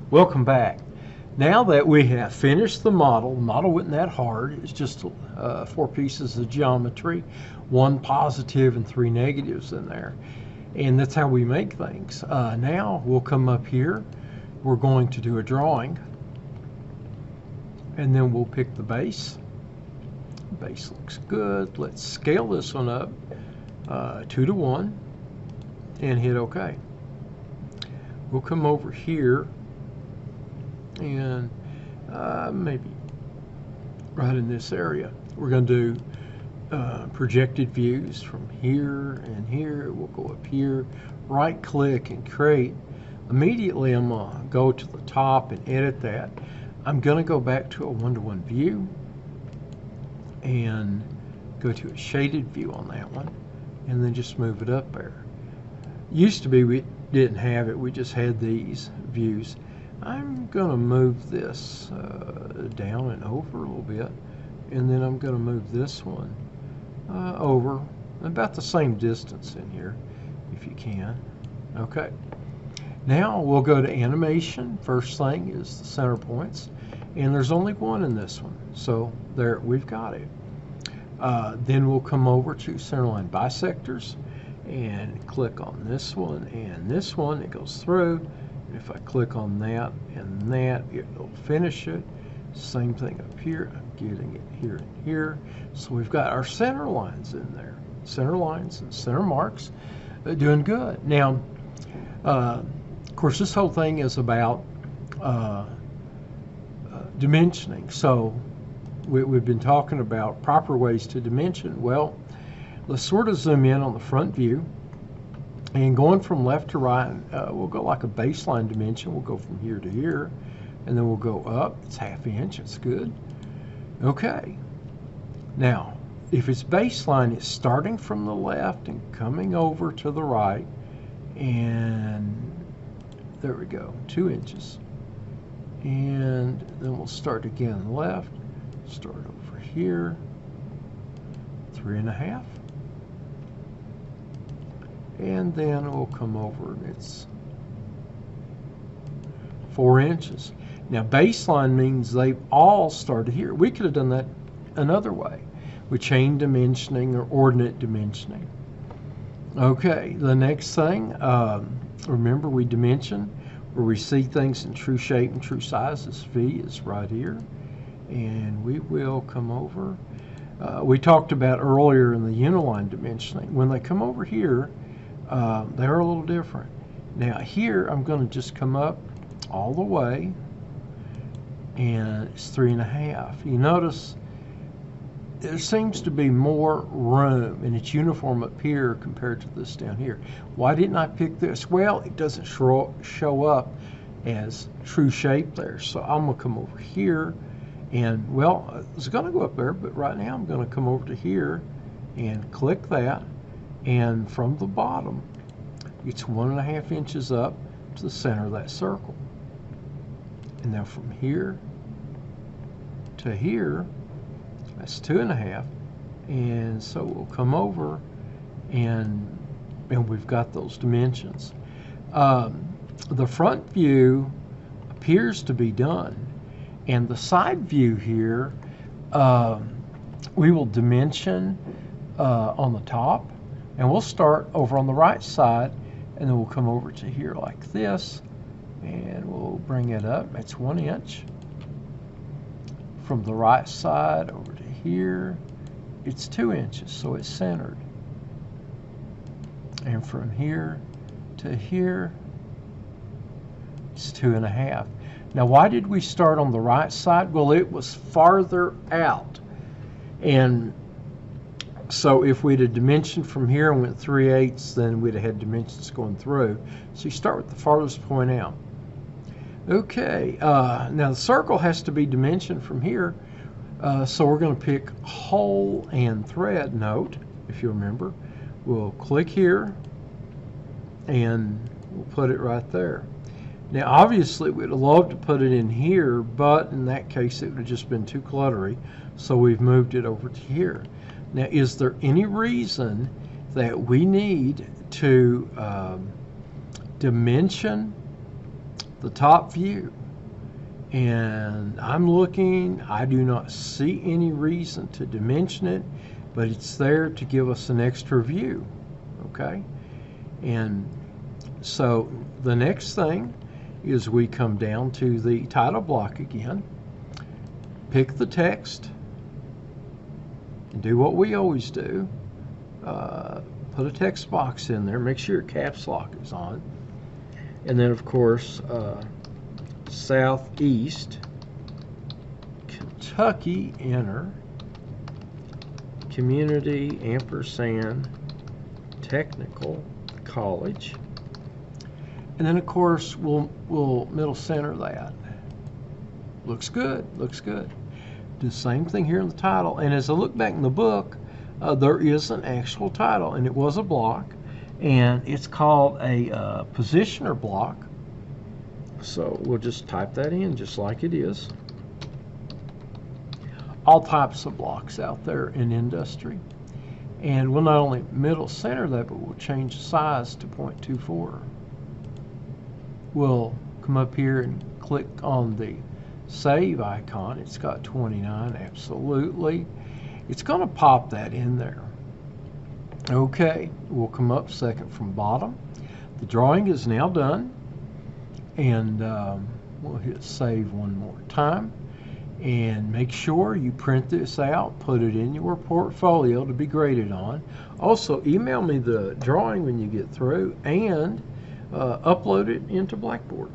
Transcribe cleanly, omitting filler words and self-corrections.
Welcome back. Now that we have finished the model wasn't that hard. It's just 4 pieces of geometry, 1 positive and 3 negatives in there. And that's how we make things. Now we'll come up here. We're going to do a drawing. And then we'll pick the base. The base looks good. Let's scale this one up 2:1 and hit OK. We'll come over here and maybe right in this area. We're going to do projected views from here and here. We'll go up here, right click and create. Immediately I'm going to go to the top and edit that. I'm going to go back to a 1:1 view and go to a shaded view on that one and then just move it up there. Used to be we didn't have it, we just had these views. I'm going to move this down and over a little bit, and then I'm going to move this one over about the same distance in here if you can. Okay, now we'll go to animation. First thing is the center points, and there's only one in this one, so there we've got it. Then we'll come over to centerline bisectors and click on this one and this one. It goes through. If I click on that and that, it'll finish it. Same thing up here. I'm getting it here and here. So we've got our center lines in there. Center lines and center marks. Doing good. Now, of course, this whole thing is about dimensioning. So we've been talking about proper ways to dimension. Well, let's sort of zoom in on the front view. And going from left to right, we'll go like a baseline dimension. We'll go from here to here, and then we'll go up. It's 1/2 inch. It's good. Okay. Now, if it's baseline, it's starting from the left and coming over to the right. And there we go, 2 inches. And then we'll start again left. Start over here, 3.5. And then we'll come over and it's 4 inches. Now baseline means they've all started here. We could have done that another way with chain dimensioning or ordinate dimensioning. Okay, the next thing, remember we dimension where we see things in true shape and true size. This V is right here. And we will come over. We talked about earlier in the uniline dimensioning. When they come over here, they're a little different. Now here I'm going to just come up all the way, and it's 3.5. You notice there seems to be more room, and it's uniform up here compared to this down here. Why didn't I pick this? Well, it doesn't show up as true shape there. So I'm going to come over here, and well, I was going to go up there, but right now I'm going to come over to here and click that. And from the bottom, it's 1.5 inches up to the center of that circle. And now from here to here, that's 2.5. And so we'll come over and we've got those dimensions. The front view appears to be done. And the side view here, we will dimension on the top. And we'll start over on the right side, and then we'll come over to here like this, and we'll bring it up. It's 1 inch. From the right side over to here, it's 2 inches, so it's centered. And from here to here, it's 2.5. Now, why did we start on the right side? Well, it was farther out. And so if we'd have dimensioned from here and went 3/8, then we'd have had dimensions going through. So you start with the farthest point out. Okay, now the circle has to be dimensioned from here. So we're going to pick hole and thread. Note, if you remember, we'll click here and we'll put it right there. Now obviously we'd have loved to put it in here, but in that case it would have just been too cluttery. So we've moved it over to here. Now, is there any reason that we need to dimension the top view. And I'm looking, I do not see any reason to dimension it, but it's there to give us an extra view, okay? And so the next thing is we come down to the title block again, pick the text, and do what we always do. Put a text box in there, make sure your caps lock is on, and then of course Southeast Kentucky, enter, community ampersand technical college, and then of course we'll middle center that. Looks good, looks good. Do the same thing here in the title, and as I look back in the book, there is an actual title, and it was a block, and it's called a positioner block. So we'll just type that in just like it is. All types of blocks out there in industry. And we'll not only middle center that, but we'll change the size to 0.24. We'll come up here and click on the save icon. It's got 29, absolutely. It's going to pop that in there. Okay, we'll come up second from bottom. The drawing is now done. And we'll hit save one more time, and make sure you print this out, put it in your portfolio to be graded on. Also, email me the drawing when you get through, and upload it into Blackboard.